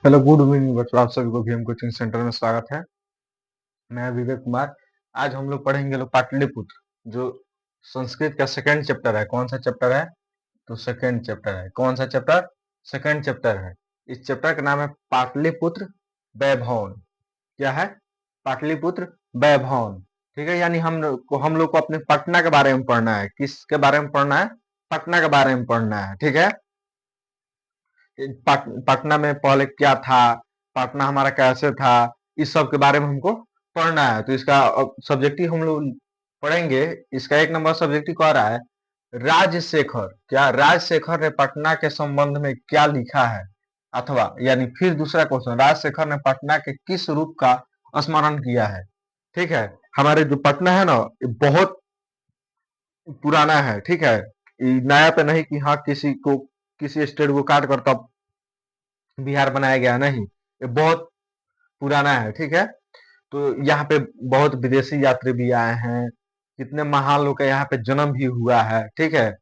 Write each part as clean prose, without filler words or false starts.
Hello, good evening बच्चों। आप सभी को गेम कोचिंग सेंटर में स्वागत है। मैं विवेक कुमार। आज हम लोग पढ़ेंगे पाटलिपुत्र, जो संस्कृत का सेकंड चैप्टर है। कौन सा चैप्टर है? तो सेकंड चैप्टर है। कौन सा चैप्टर? सेकंड चैप्टर है। इस चैप्टर का नाम है पाटलिपुत्र वैभवन। क्या है? पाटलिपुत्र वैभवन। ठीक है, यानी हम लोग को अपने पटना के बारे में पढ़ना है। किसके बारे में पढ़ना है? पटना के बारे में पढ़ना है। ठीक है। पटना में पहले क्या था, पटना हमारा कैसे था, इस सब के बारे में हमको पढ़ना है। तो इसका सब्जेक्टिव हम लोग पढ़ेंगे। इसका 1 नंबर सब्जेक्टिव कह रहा है राजशेखर। क्या राजशेखर ने पटना के संबंध में क्या लिखा है? अथवा यानी फिर दूसरा क्वेश्चन, राजशेखर ने पटना के किस रूप का स्मरण किया है? ठीक है। हमारे जो पटना है ना, ये बहुत पुराना है। ठीक है, ये नया पे नहीं कि हाँ किसी स्टेट को काट कर तब बिहार बनाया गया, नहीं, ये बहुत पुराना है। ठीक है। तो यहाँ पे बहुत विदेशी यात्री भी आए हैं। कितने महान लोग का यहाँ पे जन्म भी हुआ है। ठीक है।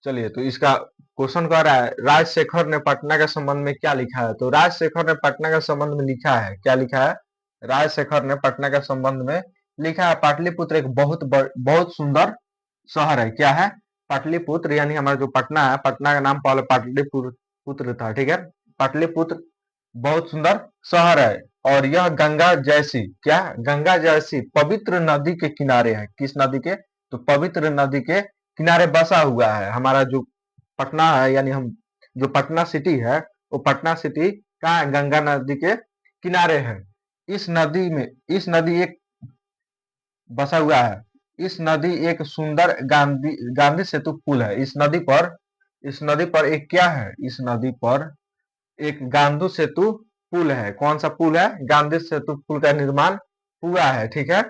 चलिए, तो इसका क्वेश्चन कह रहा है राजशेखर ने पटना के संबंध में क्या लिखा है। तो राजशेखर ने पटना के संबंध में लिखा है, क्या लिखा है? राजशेखर ने पटना के संबंध में लिखा है पाटलिपुत्र एक बहुत सुंदर शहर है। क्या है? पाटलिपुत्र, यानी हमारा जो पटना है, पटना का नाम पहले पाटलिपुत्र पुत्र था। ठीक है। पाटलिपुत्र बहुत सुंदर शहर है और यह गंगा जैसी, क्या, गंगा जैसी पवित्र नदी के किनारे है। किस नदी के? तो पवित्र नदी के किनारे बसा हुआ है। हमारा जो पटना है, यानी हम जो पटना सिटी है, वो पटना सिटी कहाँ है? गंगा नदी के किनारे है। इस नदी एक बसा हुआ है। इस नदी एक सुंदर गांधी गांधी सेतु पुल है। इस नदी पर एक क्या है? इस नदी पर एक गांधी सेतु पुल है। कौन सा पुल है? गांधी सेतु पुल का निर्माण हुआ है। ठीक है।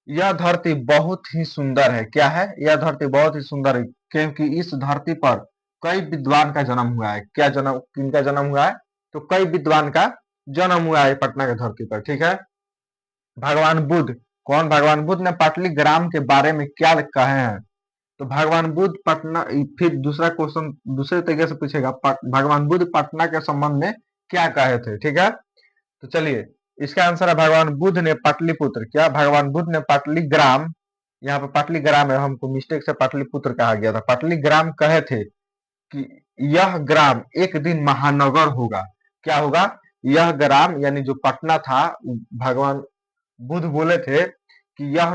यह धरती बहुत ही सुंदर है। क्या है? यह धरती बहुत ही सुंदर है, क्योंकि इस धरती पर कई विद्वान का जन्म हुआ है। क्या जन्म, किनका जन्म हुआ है? तो कई विद्वान का जन्म हुआ है पटना की धरती पर। ठीक है। भगवान बुद्ध, कौन? भगवान बुद्ध ने पाटलिग्राम के बारे में क्या कहे हैं? तो भगवान बुद्ध पटना, फिर दूसरा क्वेश्चन दूसरे तरीके से पूछेगा, भगवान बुद्ध पटना के संबंध में क्या कहे थे? ठीक है। तो चलिए, इसका आंसर है भगवान बुद्ध ने पाटलिपुत्र, क्या, भगवान बुद्ध ने पाटलिग्राम, यहाँ पे पाटलिग्राम है, हमको मिस्टेक से पाटलिपुत्र कहा गया था। पाटलिग्राम कहे थे कि यह ग्राम एक दिन महानगर होगा। क्या होगा? यह ग्राम, यानी जो पटना था, भगवान बुद्ध बोले थे कि यह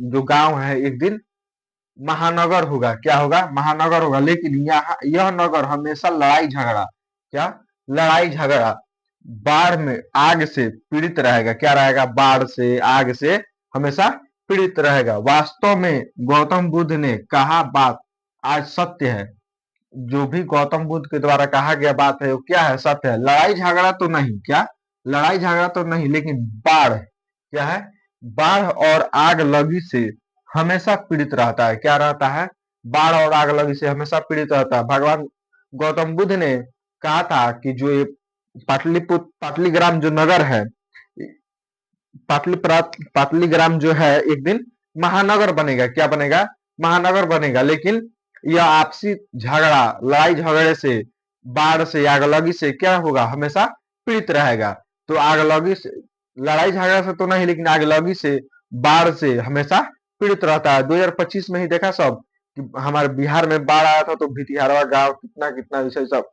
जो गांव है एक दिन महानगर होगा। क्या होगा? महानगर होगा। लेकिन यहाँ यह नगर हमेशा लड़ाई झगड़ा, क्या, लड़ाई झगड़ा, बाढ़ में आग से पीड़ित रहेगा। क्या रहेगा? बाढ़ से, आग से हमेशा पीड़ित रहेगा। वास्तव में गौतम बुद्ध ने कहा बात आज सत्य है। जो भी गौतम बुद्ध के द्वारा कहा गया बात है, वो क्या है? सत्य है। लड़ाई झगड़ा तो नहीं, क्या, लड़ाई झगड़ा तो नहीं, लेकिन बाढ़, क्या है? बाढ़ और आग लगी से हमेशा पीड़ित रहता है। क्या रहता है? बाढ़ और आग लगी से हमेशा पीड़ित रहता है। भगवान गौतम बुद्ध ने कहा था कि जो ये पाटलिग्राम जो नगर है, पाटलिग्राम जो है एक दिन महानगर बनेगा। क्या बनेगा? महानगर बनेगा। लेकिन यह आपसी झगड़ा, लड़ाई झगड़े से, बाढ़ से, आगलगी से क्या होगा? हमेशा पीड़ित रहेगा। तो आगलगी से, लड़ाई झगड़ा से तो नहीं, लेकिन आगलगी से, बाढ़ से हमेशा पीड़ित रहता है। 2025 में ही देखा सब कि हमारे बिहार में बाढ़ आया था, तो भितिहारवा गांव कितना कितना विषय सब,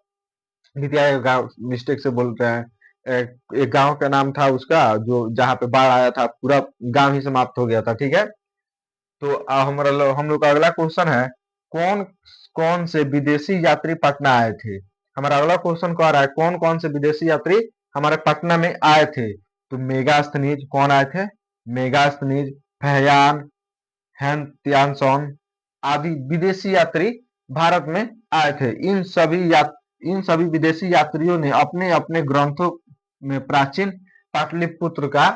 भितिया गांव मिस्टेक से बोल रहे हैं। एक गांव का नाम था उसका, जो जहाँ पे बाढ़ आया था, पूरा गांव ही समाप्त हो गया था। ठीक है। तो हम लोग का अगला क्वेश्चन है, कौन कौन से विदेशी यात्री पटना आए थे? हमारा अगला क्वेश्चन कह रहा है कौन कौन से विदेशी यात्री हमारे पटना में आए थे। तो मेगास्थनीज, कौन आए थे? मेगास्थनीज, फहियान, हैन त्यानसोन आदि विदेशी यात्री भारत में आए थे। इन सभी विदेशी यात्रियों ने अपने अपने ग्रंथों में प्राचीन पाटलिपुत्र का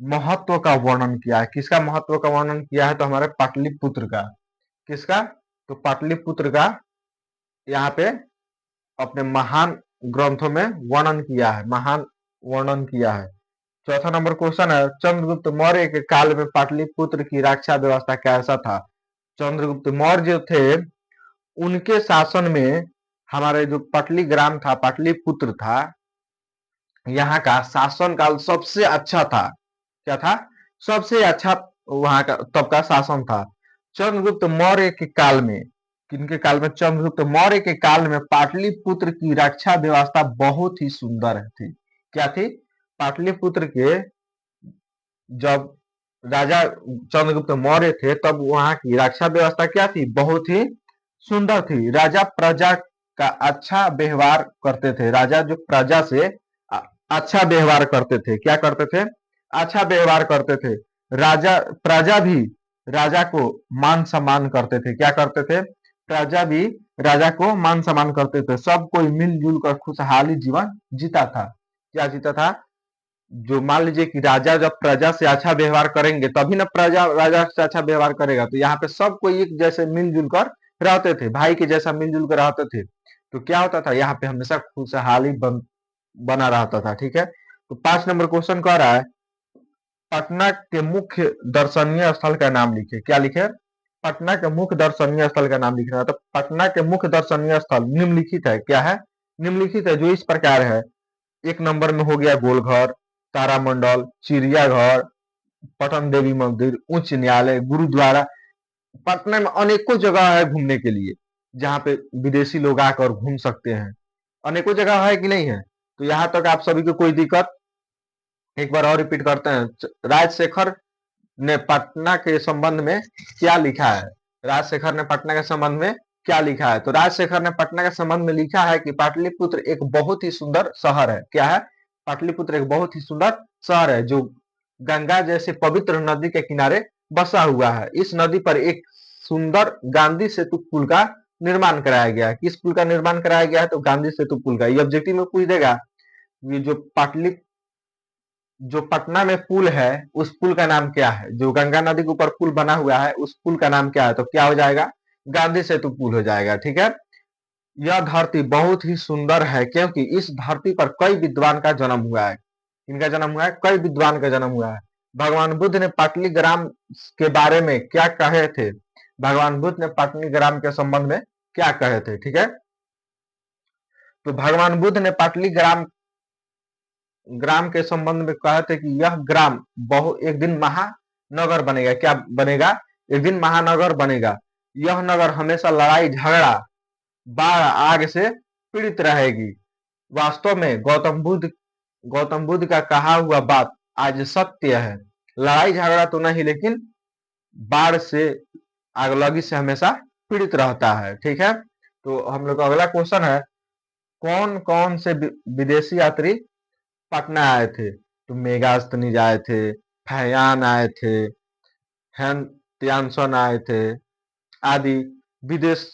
महत्व का वर्णन किया है। किसका महत्व का वर्णन किया है? तो हमारे पाटलिपुत्र का। किसका? तो पाटलिपुत्र का यहाँ पे अपने महान ग्रंथों में वर्णन किया है, महान वर्णन किया है। चौथा नंबर क्वेश्चन है, चंद्रगुप्त मौर्य के काल में पाटलिपुत्र की रक्षा व्यवस्था कैसा था? चंद्रगुप्त मौर्य जो थे, उनके शासन में हमारे जो पाटलिग्राम था, पाटलिपुत्र था, यहाँ का शासन काल सबसे अच्छा था। क्या था? सबसे अच्छा वहां का तब का शासन था। चंद्रगुप्त मौर्य के काल में, किनके काल में? चंद्रगुप्त मौर्य के काल में पाटलिपुत्र की रक्षा व्यवस्था बहुत ही सुंदर थी। क्या थी? पाटलिपुत्र के जब राजा चंद्रगुप्त मौर्य थे तब वहां की रक्षा व्यवस्था क्या थी? बहुत ही सुंदर थी। राजा प्रजा का अच्छा व्यवहार करते थे। राजा जो प्रजा से अच्छा व्यवहार करते थे। क्या करते थे? अच्छा व्यवहार करते थे। राजा प्रजा भी राजा को मान सम्मान करते थे। क्या करते थे? प्रजा भी राजा को मान सम्मान करते थे। सब कोई मिलजुल कर खुशहाली जीवन जीता था। क्या जीता था? जो मान लीजिए कि राजा जब प्रजा से अच्छा व्यवहार करेंगे तभी ना प्रजा राजा से अच्छा व्यवहार करेगा। तो यहाँ पे सब कोई एक जैसे मिलजुल कर रहते थे, भाई के जैसा मिलजुल कर रहते थे। तो क्या होता था? यहाँ पे हमेशा खुशहाली बना रहता था। ठीक है, तो 5 नंबर क्वेश्चन कह रहा है पटना के मुख्य दर्शनीय स्थल का नाम लिखे। क्या लिखे? पटना के मुख्य दर्शनीय स्थल का नाम लिखना है। तो पटना के मुख्य दर्शनीय स्थल निम्नलिखित है। क्या है? निम्नलिखित है, जो इस प्रकार है। 1 नंबर में हो गया गोलघर, तारामंडल, चिड़ियाघर, पटन देवी मंदिर, उच्च न्यायालय, गुरुद्वारा। पटना में अनेकों जगह है घूमने के लिए, जहाँ पे विदेशी लोग आकर घूम सकते हैं। अनेकों जगह है कि नहीं है? तो यहाँ तक आप सभी को कोई दिक्कत? एक बार और रिपीट करते हैं। राजशेखर ने पटना के संबंध में क्या लिखा है? राजशेखर ने पटना के संबंध में क्या लिखा है? तो राजशेखर ने पटना के संबंध में लिखा है कि पाटलिपुत्र एक बहुत ही सुंदर शहर है। क्या है? पाटलिपुत्र एक बहुत ही सुंदर शहर है जो गंगा जैसे पवित्र नदी के किनारे बसा हुआ है। इस नदी पर एक सुंदर गांधी सेतु पुल का निर्माण कराया गया है। किस पुल का निर्माण कराया गया है? तो गांधी सेतु पुल का। ये ऑब्जेक्टिव में पूछ देगा। ये जो पटना में पुल है उस पुल का नाम क्या है? जो गंगा नदी के ऊपर पुल बना हुआ है उस पुल का नाम क्या है? तो क्या हो जाएगा? गांधी सेतु पुल हो जाएगा। ठीक है, यह धरती बहुत ही सुंदर है क्योंकि इस धरती पर कई विद्वान का जन्म हुआ है। किनका जन्म हुआ है? कई विद्वान का जन्म हुआ है। भगवान बुद्ध ने पाटलिग्राम के बारे में क्या कहे थे? भगवान बुद्ध ने पाटलिग्राम के संबंध में क्या कहे थे? ठीक है, तो भगवान बुद्ध ने पाटलिग्राम ग्राम के संबंध में कहे थे कि यह ग्राम एक दिन महानगर बनेगा। क्या बनेगा? एक दिन महानगर बनेगा। यह नगर हमेशा लड़ाई झगड़ा, बाढ़ आग से पीड़ित रहेगी। वास्तव में गौतम बुद्ध का कहा हुआ बात आज सत्य है। लड़ाई झगड़ा तो नहीं, लेकिन बाढ़ से, आगलगी से हमेशा पीड़ित रहता है। ठीक है, तो हम लोग का अगला क्वेश्चन है कौन कौन से विदेशी यात्री पटना आए थे? तो मेगास्थनीज आए थे, फैयान आए थे, हैन त्यानसन आए थे आदि। विदेश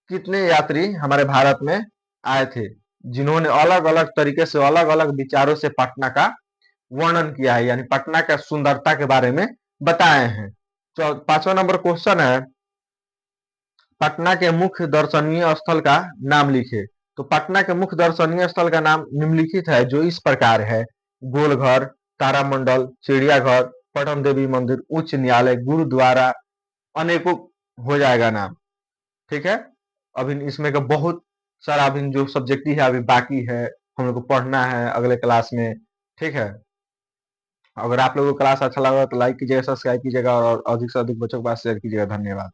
कितने यात्री हमारे भारत में आए थे जिन्होंने अलग अलग तरीके से, अलग अलग विचारों से पटना का वर्णन किया है, यानी पटना का सुंदरता के बारे में बताए हैं। तो 5वां नंबर क्वेश्चन है पटना के मुख्य दर्शनीय स्थल का नाम लिखे। तो पटना के मुख्य दर्शनीय स्थल का नाम निम्नलिखित है, जो इस प्रकार है। गोलघर, तारामंडल, चिड़ियाघर, पटन देवी मंदिर, उच्च न्यायालय, गुरुद्वारा, अनेकों हो जाएगा नाम। ठीक है, अभी इसमें का बहुत सारा अभी जो सब्जेक्ट है अभी बाकी है, हम लोग को पढ़ना है अगले क्लास में। ठीक है, अगर आप लोगों को क्लास अच्छा लगा तो लाइक कीजिएगा, सब्सक्राइब कीजिएगा और अधिक से अधिक बच्चों के पास शेयर कीजिएगा। धन्यवाद।